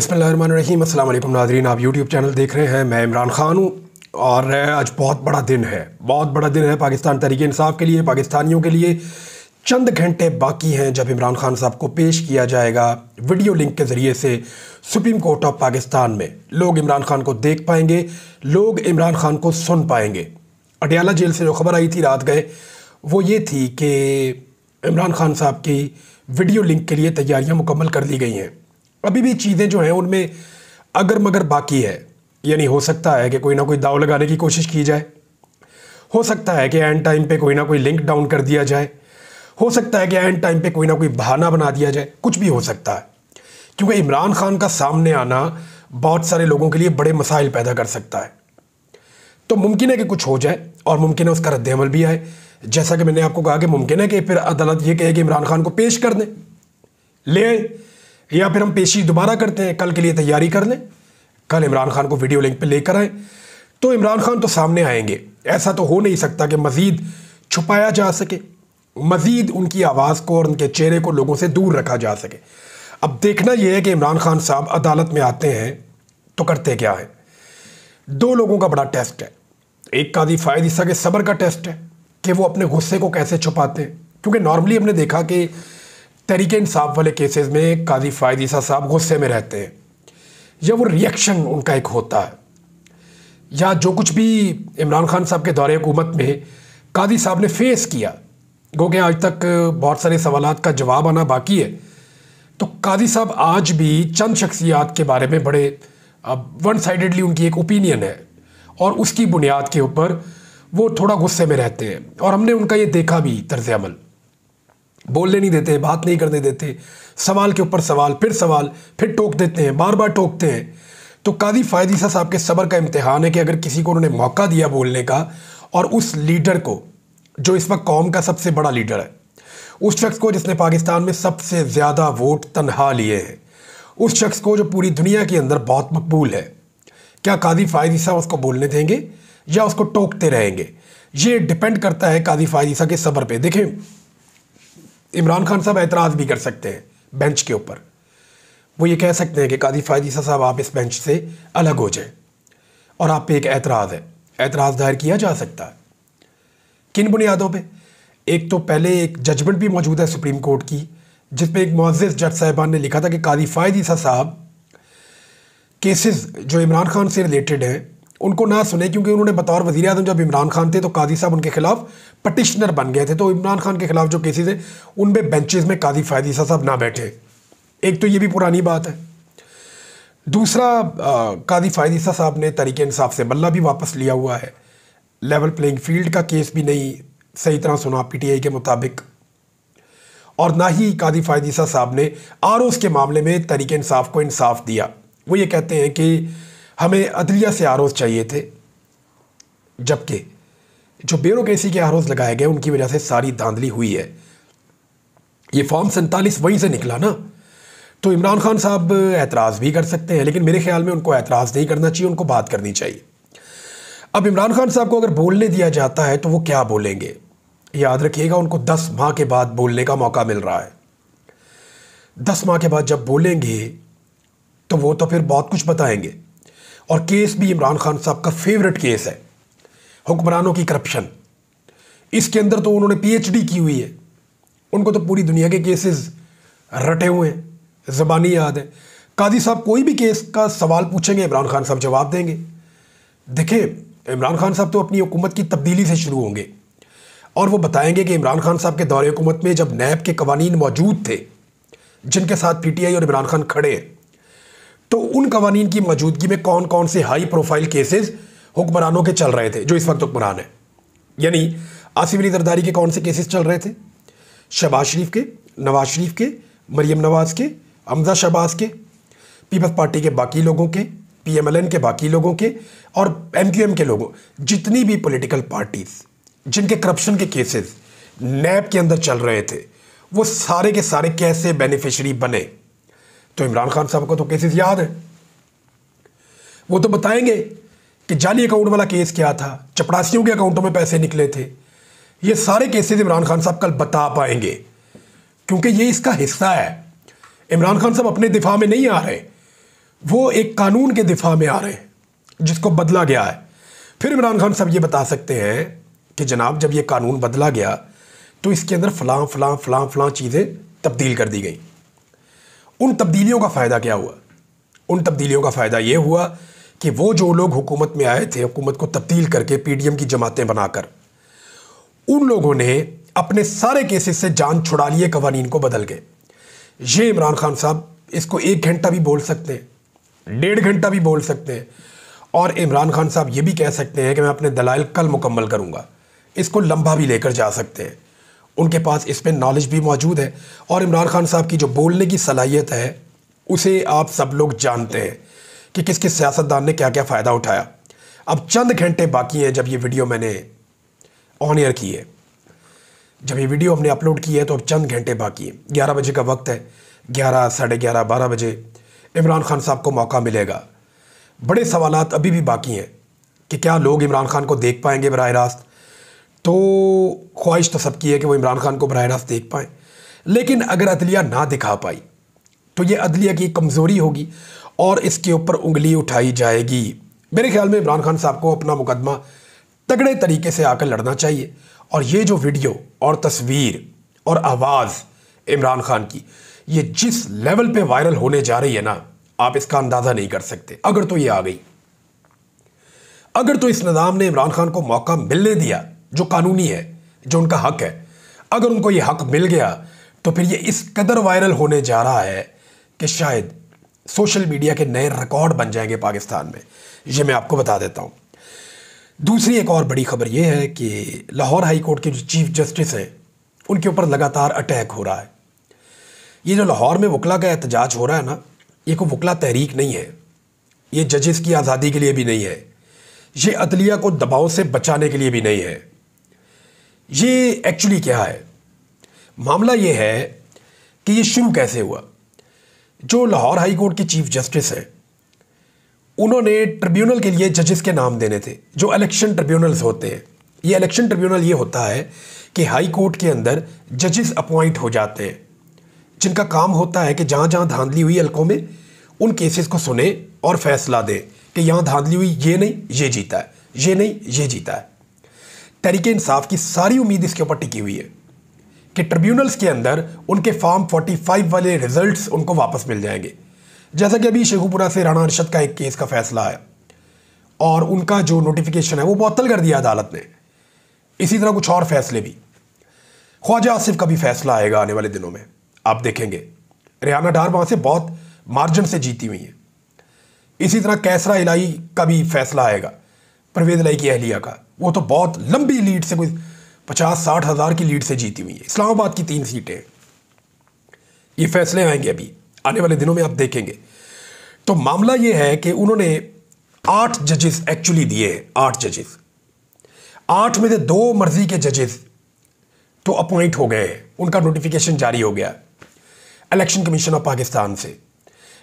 बिस्मिल्लाहिर्रहमानिर्रहीम। अस्सलाम वालेकुम नाज़रीन, आप यूट्यूब चैनल देख रहे हैं। मैं इमरान ख़ान हूँ और आज बहुत बड़ा दिन है, बहुत बड़ा दिन है पाकिस्तान तहरीक इंसाफ के लिए, पाकिस्तानियों के लिए। चंद घंटे बाकी हैं जब इमरान खान साहब को पेश किया जाएगा वीडियो लिंक के ज़रिए से सुप्रीम कोर्ट ऑफ पाकिस्तान में। लोग इमरान खान को देख पाएंगे, लोग इमरान खान को सुन पाएंगे। अडयाला जेल से जो खबर आई थी रात गए, वो ये थी कि इमरान खान साहब की वीडियो लिंक के लिए तैयारियां मुकम्मल कर ली गई हैं। अभी भी चीज़ें जो हैं उनमें अगर मगर बाकी है, यानी हो सकता है कि कोई ना कोई दाव लगाने की कोशिश की जाए, हो सकता है कि एंड टाइम पे कोई ना कोई लिंक डाउन कर दिया जाए, हो सकता है कि एंड टाइम पे कोई ना कोई बहाना बना दिया जाए, कुछ भी हो सकता है। क्योंकि इमरान खान का सामने आना बहुत सारे लोगों के लिए बड़े मसाइल पैदा कर सकता है। तो मुमकिन है कि कुछ हो जाए और मुमकिन है उसका रद्द-ए-अमल भी आए। जैसा कि मैंने आपको कहा कि मुमकिन है कि फिर अदालत ये कहे कि इमरान खान को पेश कर दें, ले आए, या फिर हम पेशी दोबारा करते हैं, कल के लिए तैयारी कर लें, कल इमरान खान को वीडियो लिंक पे लेकर आए। तो इमरान खान तो सामने आएंगे। ऐसा तो हो नहीं सकता कि मज़ीद छुपाया जा सके, मज़ीद उनकी आवाज़ को और उनके चेहरे को लोगों से दूर रखा जा सके। अब देखना यह है कि इमरान खान साहब अदालत में आते हैं तो करते क्या है। दो लोगों का बड़ा टेस्ट है। एक काजी फ़ायद ईसा के सब्र का टेस्ट है कि वो अपने गुस्से को कैसे छुपाते हैं। क्योंकि नॉर्मली हमने देखा कि तहरीक इंसाफ वाले केसेस में काजी फ़ायद ईसा साहब गुस्से में रहते हैं, या वो रिएक्शन उनका एक होता है, या जो कुछ भी इमरान खान साहब के दौरे हुकूमत में काजी साहब ने फेस किया, क्योंकि आज तक बहुत सारे सवालात का जवाब आना बाकी है। तो काजी साहब आज भी चंद शख्सियात के बारे में बड़े वन साइडेडली उनकी एक ओपिनियन है और उसकी बुनियाद के ऊपर वो थोड़ा गुस्से में रहते हैं। और हमने उनका ये देखा भी तर्ज़ अमल, बोलने नहीं देते, बात नहीं करने देते, सवाल के ऊपर सवाल, फिर टोक देते हैं, बार बार टोकते हैं। तो काजी फ़ायद ईसा साहब के सब्र का इम्तिहान है कि अगर किसी को उन्होंने मौका दिया बोलने का, और उस लीडर को जो इस वक्त कौम का सबसे बड़ा लीडर है, उस शख्स को जिसने पाकिस्तान में सबसे ज़्यादा वोट तनहा लिए हैं, उस शख्स को जो पूरी दुनिया के अंदर बहुत मकबूल है, क्या काजी फ़ायद ईसा उसको बोलने देंगे या उसको टोकते रहेंगे? ये डिपेंड करता है काजी फ़ायद ईसा के सब्र पे। देखें, इमरान खान साहब एतराज़ भी कर सकते हैं बेंच के ऊपर। वो ये कह सकते हैं कि काजी फ़ायद ईसा साहब आप इस बेंच से अलग हो जाएं, और आप पे एक एतराज़ है, एतराज़ दायर किया जा सकता है। किन बुनियादों पे? एक तो पहले एक जजमेंट भी मौजूद है सुप्रीम कोर्ट की, जिसमें एक मुअज़्ज़िज़ जज साहिबान ने लिखा था कि काजी फ़ायद ईसा साहब केसेस जो इमरान खान से रिलेटेड हैं उनको ना सुने, क्योंकि उन्होंने बतौर वज़ीर आज़म जब इमरान खान थे तो काजी साहब उनके खिलाफ पटिशनर बन गए थे। तो इमरान खान के खिलाफ जो केसेस हैं उनमें बेंचेस में काजी फ़ायद ईसा साहब ना बैठे। एक तो ये भी पुरानी बात है। दूसरा, काजी फ़ायद ईसा साहब ने तहरीक इंसाफ से बल्ला भी वापस लिया हुआ है। लेवल प्लेइंग फील्ड का केस भी नहीं सही तरह सुना PTI के मुताबिक, और ना ही काजी फ़ायद ईसा साहब ने आरोज़ के मामले में तहरीक इंसाफ को इंसाफ दिया। वो ये कहते हैं कि हमें अदलिया से आरोज़ चाहिए थे, जबकि जो ब्यूरोक्रेसी के आरोज़ लगाए गए उनकी वजह से सारी धांधली हुई है। ये फॉर्म 47 वहीं से निकला ना। तो इमरान खान साहब एतराज़ भी कर सकते हैं, लेकिन मेरे ख्याल में उनको एतराज़ नहीं करना चाहिए, उनको बात करनी चाहिए। अब इमरान खान साहब को अगर बोलने दिया जाता है तो वो क्या बोलेंगे? याद रखिएगा, उनको 10 माह के बाद बोलने का मौका मिल रहा है। 10 माह के बाद जब बोलेंगे तो वो तो फिर बहुत कुछ बताएंगे। और केस भी इमरान खान साहब का फेवरेट केस है, हुक्मरानों की करप्शन। इसके अंदर तो उन्होंने PhD की हुई है, उनको तो पूरी दुनिया के केसेस रटे हुए हैं, ज़बानी याद है। काजी साहब कोई भी केस का सवाल पूछेंगे, इमरान खान साहब जवाब देंगे। देखिए, इमरान खान साहब तो अपनी हुकूमत की तब्दीली से शुरू होंगे और वो बताएंगे कि इमरान खान साहब के दौरे हुकूमत में जब नैब के कवानीन मौजूद थे, जिनके साथ PTI और इमरान खान खड़े हैं, तो उन कवानीन की मौजूदगी में कौन कौन से हाई प्रोफाइल केसेस हुक्मरानों के चल रहे थे जो इस वक्त हुक्मरान है। यानी आसिफ अली जरदारी के कौन से केसेस चल रहे थे? शहबाज शरीफ के, नवाज शरीफ के, मरियम नवाज के, हमजा शहबाज के, पीपल्स पार्टी के बाकी लोगों के, PMLN के बाकी लोगों के, और MQM के लोगों, जितनी भी पॉलिटिकल पार्टीज जिनके करप्शन के केसेस नैब के अंदर चल रहे थे, वो सारे के सारे कैसे बेनिफिशरी बने। तो इमरान खान साहब को तो केसेस याद है, वो तो बताएंगे कि जाली अकाउंट वाला केस क्या था, चपरासियों के अकाउंटों में पैसे निकले थे। ये सारे केसेस इमरान खान साहब कल बता पाएंगे, क्योंकि ये इसका हिस्सा है। इमरान खान साहब अपने दिफा में नहीं आ रहे, वो एक कानून के दिफा में आ रहे हैं जिसको बदला गया है। फिर इमरान खान साहब ये बता सकते हैं कि जनाब जब ये कानून बदला गया तो इसके अंदर फ़लाँ फ़लाँ फ़लाँ फ़लाँ चीज़ें तब्दील कर दी गई। उन तब्दीलियों का फ़ायदा क्या हुआ? उन तब्दीलियों का फ़ायदा ये हुआ कि वो जो लोग हुकूमत में आए थे, हुकूमत को तब्दील करके पीडीएम की जमातें बनाकर, उन लोगों ने अपने सारे केसेस से जान छुड़ा लिए कवानीन को बदल के। ये इमरान खान साहब इसको 1 घंटा भी बोल सकते हैं, 1.5 घंटा भी बोल सकते हैं, और इमरान खान साहब ये भी कह सकते हैं कि मैं अपने दलाइल कल मुकम्मल करूँगा। इसको लंबा भी लेकर जा सकते हैं, उनके पास इस पर नॉलेज भी मौजूद है। और इमरान खान साहब की जो बोलने की सलाहियत है उसे आप सब लोग जानते हैं कि किस किस सियासतदान ने क्या क्या फ़ायदा उठाया। अब चंद घंटे बाकी हैं जब ये वीडियो मैंने ऑन एयर की है, जब ये वीडियो हमने अपलोड की है तो अब चंद घंटे बाकी हैं। 11 बजे का वक्त है, 11, साढ़े 11, 12 बजे इमरान खान साहब को मौका मिलेगा। बड़े सवालात अभी भी बाकी हैं कि क्या लोग इमरान खान को देख पाएंगे बराह रास्त। तो ख्वाहिश तो सबकी है कि वो इमरान खान को बराह रास्त देख पाएँ, लेकिन अगर अदलिया ना दिखा पाई तो ये अदलिया की कमज़ोरी होगी और इसके ऊपर उंगली उठाई जाएगी। मेरे ख्याल में इमरान खान साहब को अपना मुकदमा तगड़े तरीके से आकर लड़ना चाहिए। और ये जो वीडियो और तस्वीर और आवाज़ इमरान खान की, ये जिस लेवल पे वायरल होने जा रही है ना, आप इसका अंदाज़ा नहीं कर सकते। अगर तो ये आ गई, अगर तो इस निज़ाम ने इमरान खान को मौका मिलने दिया जो कानूनी है, जो उनका हक है, अगर उनको ये हक मिल गया तो फिर ये इस कदर वायरल होने जा रहा है कि शायद सोशल मीडिया के नए रिकॉर्ड बन जाएंगे पाकिस्तान में। ये मैं आपको बता देता हूँ। दूसरी एक और बड़ी खबर ये है कि लाहौर हाई कोर्ट के जो चीफ जस्टिस हैं उनके ऊपर लगातार अटैक हो रहा है। ये जो लाहौर में वकला का एहतजाज हो रहा है ना, ये कोई वकला तहरीक नहीं है, ये जजेस की आज़ादी के लिए भी नहीं है, ये अदलिया को दबाव से बचाने के लिए भी नहीं है। ये एक्चुअली क्या है, मामला ये है कि ये शुरू कैसे हुआ। जो लाहौर हाई कोर्ट के चीफ जस्टिस हैं उन्होंने ट्रिब्यूनल के लिए जजेस के नाम देने थे, जो इलेक्शन ट्रिब्यूनल्स होते हैं। ये इलेक्शन ट्रिब्यूनल ये होता है कि हाई कोर्ट के अंदर जजेस अपॉइंट हो जाते हैं जिनका काम होता है कि जहाँ जहाँ धांधली हुई हल्कों में उन केसेस को सुने और फैसला दें कि यहाँ धांधली हुई, ये नहीं ये जीता है, ये नहीं ये जीता है। तहरीक इंसाफ की सारी उम्मीद इसके ऊपर टिकी हुई है कि ट्रिब्यूनल्स के अंदर उनके फॉर्म 45 वाले रिजल्ट्स उनको वापस मिल जाएंगे। जैसा कि अभी शेखुपुरा से राणा अरशद का एक केस का फैसला है और उनका जो नोटिफिकेशन है वो मुअत्तल कर दिया अदालत ने। इसी तरह कुछ और फैसले भी, ख्वाजा आसिफ का भी फैसला आएगा आने वाले दिनों में, आप देखेंगे। रियाना डार वहाँ से बहुत मार्जिन से जीती हुई है। इसी तरह कैसरा इलाही का भी फैसला आएगा, परवेज़ इलाही की अहलिया का, वो तो बहुत लंबी लीड से, कोई 50-60 हज़ार की लीड से जीती हुई है। इस्लामाबाद की 3 सीटें, ये फैसले आएंगे अभी आने वाले दिनों में, आप देखेंगे। तो मामला ये है कि उन्होंने 8 जजेस एक्चुअली दिए हैं, 8 जजेस। 8 में से 2 मर्जी के जजेस तो अपॉइंट हो गए हैं, उनका नोटिफिकेशन जारी हो गया इलेक्शन कमीशन ऑफ पाकिस्तान से,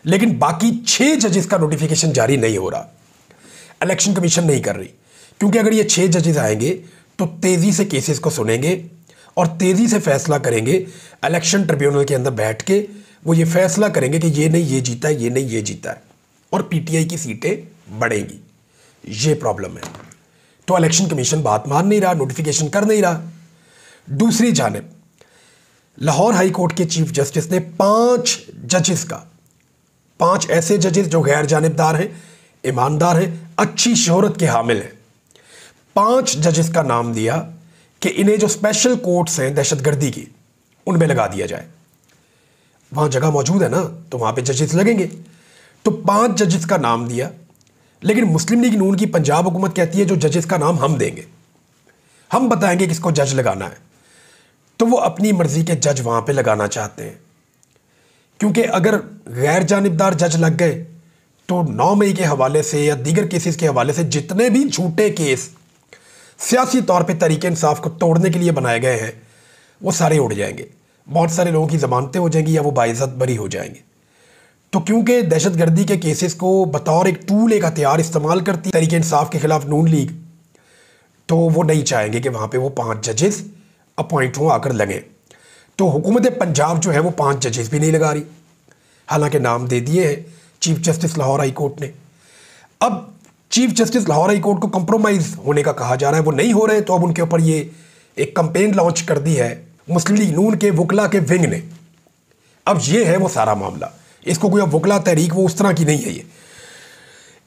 लेकिन बाकी 6 जजेस का नोटिफिकेशन जारी नहीं हो रहा, इलेक्शन कमीशन नहीं कर रही। क्योंकि अगर ये 6 जजेस आएंगे तो तेज़ी से केसेस को सुनेंगे और तेज़ी से फैसला करेंगे। इलेक्शन ट्रिब्यूनल के अंदर बैठ के वो ये फैसला करेंगे कि ये नहीं ये जीता है, ये नहीं ये जीता है, और पीटीआई की सीटें बढ़ेंगी। ये प्रॉब्लम है। तो इलेक्शन कमीशन बात मान नहीं रहा, नोटिफिकेशन कर नहीं रहा। दूसरी जानिब लाहौर हाई कोर्ट के चीफ जस्टिस ने 5 जजेस का, 5 ऐसे जजेस जो गैर जानिबदार हैं, ईमानदार हैं, अच्छी शोहरत के हामिल हैं, 5 जजेस का नाम दिया कि इन्हें जो स्पेशल कोर्ट्स हैं दहशतगर्दी की, उनमें लगा दिया जाए। वहाँ जगह मौजूद है ना, तो वहाँ पे जजेस लगेंगे। तो 5 जजेस का नाम दिया, लेकिन मुस्लिम लीग नून की पंजाब हुकूमत कहती है जो जजेस का नाम हम देंगे, हम बताएंगे किसको जज लगाना है। तो वो अपनी मर्जी के जज वहाँ पे लगाना चाहते हैं, क्योंकि अगर गैर जानिबदार जज लग गए तो 9 मई के हवाले से या दीगर केसेस के हवाले से जितने भी झूठे केस सियासी तौर पे तहरीक इंसाफ को तोड़ने के लिए बनाए गए हैं वो सारे उड़ जाएंगे। बहुत सारे लोगों की ज़मानतें हो जाएंगी या वो बाइज़्ज़त बरी हो जाएंगे। तो क्योंकि दहशतगर्दी के केसेस को बतौर एक टूल, एक हथियार इस्तेमाल करती तहरीक इंसाफ के ख़िलाफ़ नून लीग, तो वो नहीं चाहेंगे कि वहाँ पे वो 5 जजेस अपॉइंट हों, आकर लगें। तो हुकूमत पंजाब जो है वो 5 जजेस भी नहीं लगा रही, हालांकि नाम दे दिए हैं chief justice Lahore high court ने। अब chief justice Lahore high court को कंप्रोमाइज़ होने का कहा जा रहा है, वो नहीं हो रहे, तो अब उनके ऊपर ये एक कंपेन लॉन्च कर दी है मुस्लिम लीग नून के वकला के विंग ने। अब ये है वो सारा मामला, इसको कोई अब वकला तहरीक वो उस तरह की नहीं है। ये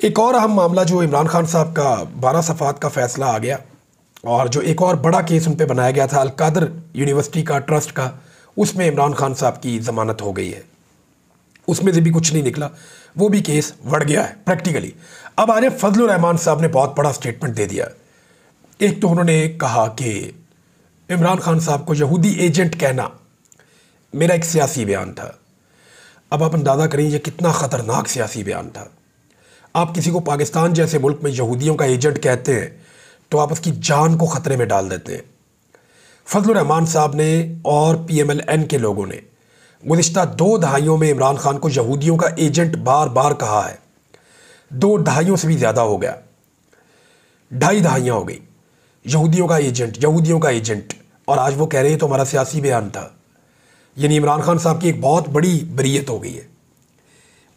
एक और अहम मामला जो इमरान खान साहब का 12 सफ़ात का फ़ैसला आ गया, और जो एक और बड़ा केस उन पर बनाया गया था अल-कादर यूनिवर्सिटी का ट्रस्ट का, उसमें इमरान खान साहब की ज़मानत हो गई है। उसमें से भी कुछ नहीं निकला, वो भी केस बढ़ गया है प्रैक्टिकली। अब आज फजलुर रहमान साहब ने बहुत बड़ा स्टेटमेंट दे दिया। एक तो उन्होंने कहा कि इमरान खान साहब को यहूदी एजेंट कहना मेरा एक सियासी बयान था। अब आप अंदाज़ा करें ये कितना ख़तरनाक सियासी बयान था। आप किसी को पाकिस्तान जैसे मुल्क में यहूदियों का एजेंट कहते हैं तो आप उसकी जान को ख़तरे में डाल देते हैं। फजलुर रहमान साहब ने और PMLN के लोगों ने गुज़िश्ता 2 दहाइयों में इमरान खान को यहूदियों का एजेंट बार बार कहा है। 2 दहाइयों से भी ज़्यादा हो गया, 2.5 दहाइयाँ हो गई। यहूदियों का एजेंट, यहूदियों का एजेंट, और आज वो कह रहे हैं तो हमारा सियासी बयान था। यानी इमरान खान साहब की एक बहुत बड़ी बरीयत हो गई है।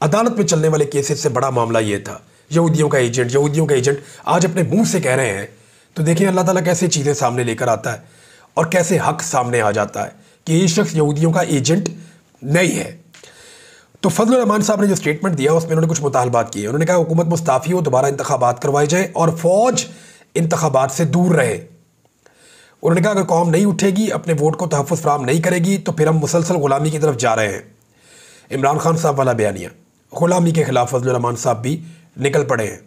अदालत में चलने वाले केसेस से बड़ा मामला ये था, यहूदियों का एजेंट, यहूदियों का एजेंट आज अपने मुंह से कह रहे हैं। तो देखिए अल्लाह ताला कैसे चीज़ें सामने लेकर आता है और कैसे हक सामने आ जाता है कि ये शख्स यहूदियों का एजेंट नहीं है। तो फजलुर रहमान साहब ने जो स्टेटमेंट दिया उसमें उन्होंने कुछ मुतालबात किए। उन्होंने कहा हुकूमत मुस्ताफ़ी हो, दोबारा इंतखाबात करवाए जाए और फ़ौज इंतखाबात से दूर रहे। उन्होंने कहा अगर कौम नहीं उठेगी, अपने वोट को तहफ़्फ़ुज़ फराहम नहीं करेगी, तो फिर हम मुसलसल ग़ुलामी की तरफ जा रहे हैं। इमरान खान साहब वाला बयानिया, ग़ुलामी के ख़िलाफ़ फजलुर रहमान साहब भी निकल पड़े हैं।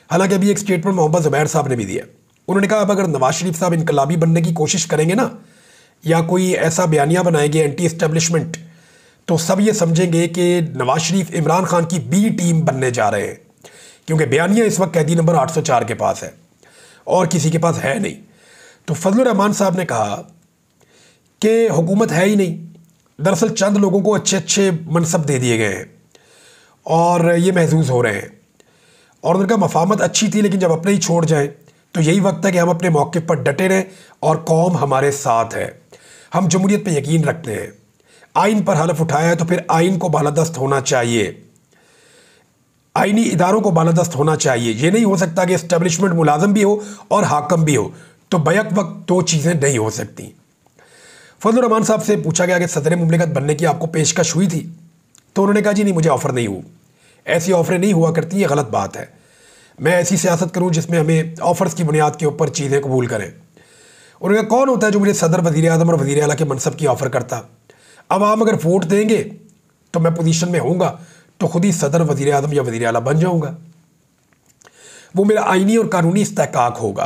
हालांकि अभी एक स्टेटमेंट मोहम्मद ज़ुबैर साहब ने भी दिया। उन्होंने कहा अब अगर नवाज शरीफ साहब इनकलाबी बनने की कोशिश करेंगे ना, या कोई ऐसा बयानिया बनाएंगे एंटी इस्टेब्लिशमेंट, तो सब ये समझेंगे कि नवाज शरीफ इमरान खान की बी टीम बनने जा रहे हैं, क्योंकि बयानिया इस वक्त कैदी नंबर 804 के पास है और किसी के पास है नहीं। तो फजलुर रहमान साहब ने कहा कि हुकूमत है ही नहीं, दरअसल चंद लोगों को अच्छे अच्छे मनसब दे दिए गए हैं और ये महसूस हो रहे हैं। और उनका मफामत अच्छी थी, लेकिन जब अपने ही छोड़ जाएं तो यही वक्त है कि हम अपने मौके पर डटे रहें और कौम हमारे साथ है। हम जमहूरियत पे यकीन रखते हैं, आइन पर हलफ उठाया है तो फिर आइन को बालादस्त होना चाहिए, आइनी इदारों को बालादस्त होना चाहिए। ये नहीं हो सकता कि इस्टेब्लिशमेंट मुलाजम भी हो और हाकम भी हो, तो बैक वक्त 2 चीज़ें नहीं हो सकती। फजलुर रहमान साहब से पूछा गया कि सदर मुमलिकत बनने की आपको पेशकश हुई थी, तो उन्होंने कहा जी नहीं, मुझे ऑफ़र नहीं हुई, ऐसी ऑफ़रें नहीं हुआ करती, ये गलत बात है। मैं ऐसी सियासत करूं जिसमें हमें ऑफ़र्स की बुनियाद के ऊपर चीज़ें कबूल करें। उन्होंने कहा कौन होता है जो मुझे सदर, वज़ीर आज़म और वज़ीर आला के मनसब की ऑफ़र करता। अब आप अगर वोट देंगे तो मैं पोजीशन में होऊंगा तो खुद ही सदर, वज़ीर आज़म या वज़ीर आला बन जाऊंगा। वो मेरा आइनी और कानूनी इस्तेहकाक होगा।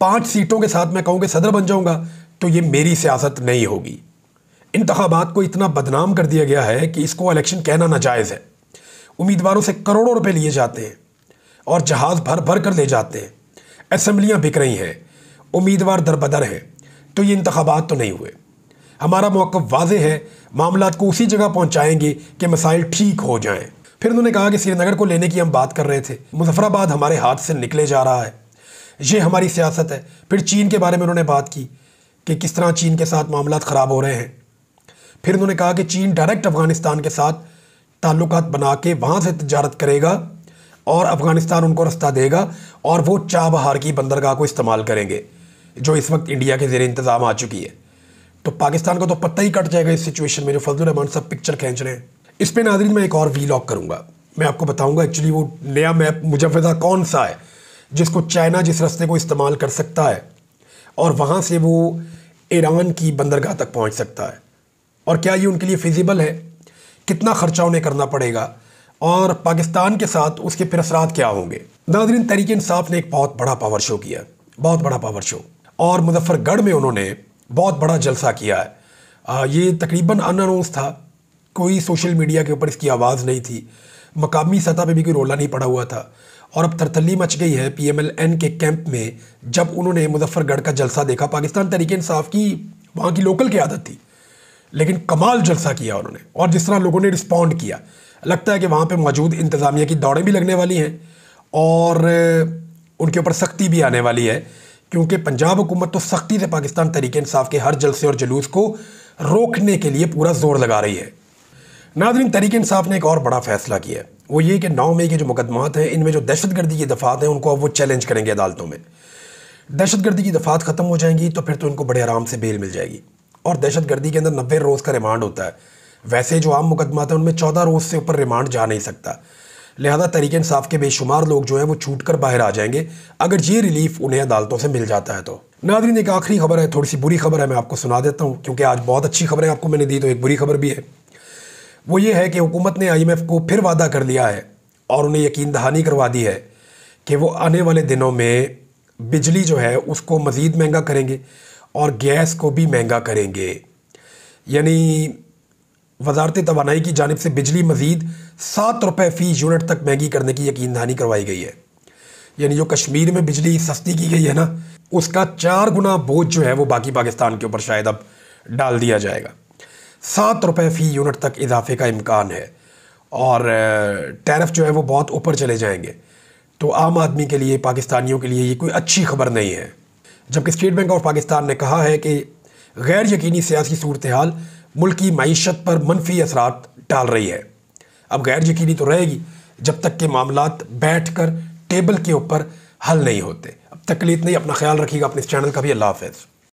5 सीटों के साथ मैं कहूँ कि सदर बन जाऊंगा तो ये मेरी सियासत नहीं होगी। इंतखाबात को इतना बदनाम कर दिया गया है कि इसको इलेक्शन कहना नाजायज़ है। उम्मीदवारों से करोड़ों रुपए लिए जाते हैं और जहाज़ भर भर कर ले जाते हैं, असम्बलियाँ बिक रही हैं, उम्मीदवार दरबदर हैं, तो ये इंतखाबात तो नहीं हुए। हमारा मौक़िफ़ वाज़ेह है, मामलात को उसी जगह पहुँचाएँगे कि मसाइल ठीक हो जाएँ। फिर उन्होंने कहा कि श्रीनगर को लेने की हम बात कर रहे थे, मुजफ्फराबाद हमारे हाथ से निकले जा रहा है, ये हमारी सियासत है। फिर चीन के बारे में उन्होंने बात की कि किस तरह चीन के साथ मामलात ख़राब हो रहे हैं। फिर उन्होंने कहा कि चीन डायरेक्ट अफ़गानिस्तान के साथ ताल्लुकात बना के वहाँ से तिजारत करेगा और अफ़गानिस्तान उनको रास्ता देगा और वो चाबहार की बंदरगाह को इस्तेमाल करेंगे जो इस वक्त इंडिया के ज़ेर इंतज़ाम आ चुकी है। तो पाकिस्तान का तो पत्ता ही कट जाएगा इस सिचुएशन में जो फजलुर रहमान साहब पिक्चर खींच रहे हैं। इस पर नाज़रीन मैं एक और वीलॉग करूँगा, मैं आपको बताऊँगा एक्चुअली वो नया मैप मुजफ्फरा कौन सा है जिसको चाइना जिस रास्ते को इस्तेमाल कर सकता है और वहाँ से वो ईरान की बंदरगाह तक पहुँच सकता है, और क्या ये उनके लिए फिजिबल है, कितना ख़र्चा उन्हें करना पड़ेगा और पाकिस्तान के साथ उसके फिर असरात क्या होंगे। नाज़रीन तहरीक इंसाफ ने एक बहुत बड़ा पावर शो किया, बहुत बड़ा पावर शो, और मुजफ्फरगढ़ में उन्होंने बहुत बड़ा जलसा किया है। ये तकरीबन अनअनाउंस था, कोई सोशल मीडिया के ऊपर इसकी आवाज़ नहीं थी, मकामी सतह पे भी कोई रोला नहीं पड़ा हुआ था, और अब तरतली मच गई है PMLN के कैंप में जब उन्होंने मुजफ्फरगढ़ का जलसा देखा। पाकिस्तान तहरीक इंसाफ की वहाँ की लोकल क़यादत थी, लेकिन कमाल जलसा किया उन्होंने, और जिस तरह लोगों ने रिस्पॉन्ड किया, लगता है कि वहाँ पे मौजूद इंतज़ामिया की दौड़ें भी लगने वाली हैं और उनके ऊपर सख्ती भी आने वाली है, क्योंकि पंजाब हुकूमत तो सख्ती से पाकिस्तान तहरीक इंसाफ के हर जलसे और जुलूस को रोकने के लिए पूरा जोर लगा रही है। नाज़रीन, तहरीक इंसाफ ने एक और बड़ा फैसला किया है। वो ये कि 9 मई के जो मुकदमात हैं, इनमें जो दहशतगर्दी की दफ़ात हैं उनको अब वो चैलेंज करेंगे अदालतों में। दहशतगर्दी की दफ़ात ख़त्म हो जाएंगी तो फिर तो इनको बड़े आराम से बेल मिल जाएगी। और दहशतगर्दी के अंदर 90 रोज़ का रिमांड होता है। वैसे जो आम मुकदमात हैं उनमें 14 रोज़ से ऊपर रिमांड जा नहीं सकता। लिहाजा तहरीक इंसाफ के बेशुमार लोग जो हैं वो छूट कर बाहर आ जाएंगे अगर ये रिलीफ उन्हें अदालतों से मिल जाता है तो। नाज़रीन, एक आखिरी खबर है, थोड़ी सी बुरी खबर है, मैं आपको सुना देता हूँ क्योंकि आज बहुत अच्छी खबरें आपको मैंने दी तो एक बुरी खबर भी है। वो ये है कि हुकूमत ने IMF को फिर वादा कर लिया है और उन्हें यकीन दहानी करवा दी है कि वो आने वाले दिनों में बिजली जो है उसको मज़ीद महंगा करेंगे और गैस को भी महंगा करेंगे। यानी वजारत तवानाई की जानिब से बिजली मज़ीद 7 रुपये फ़ी यूनिट तक महंगी करने की यकीन दहानी करवाई गई है। यानी जो कश्मीर में बिजली सस्ती की गई है ना, उसका 4 गुना बोझ जो है वो बाकी पाकिस्तान के ऊपर शायद अब डाल दिया जाएगा। 7 रुपये फ़ी यूनिट तक इजाफे का इम्कान है और टैरिफ जो है वो बहुत ऊपर चले जाएंगे। तो आम आदमी के लिए, पाकिस्तानियों के लिए ये कोई अच्छी खबर नहीं है। जबकि स्टेट बैंक ऑफ पाकिस्तान ने कहा है कि गैर यकीनी सियासी सूरत हाल मुल्क की मईशत पर मनफी असरात डाल रही है। अब गैर यकीनी तो रहेगी जब तक के मामलात बैठ कर टेबल के ऊपर हल नहीं होते। अब तक के लिए इतना ही। अपना ख्याल रखिएगा, अपने इस चैनल का भी। अल्लाह हाफ़िज़।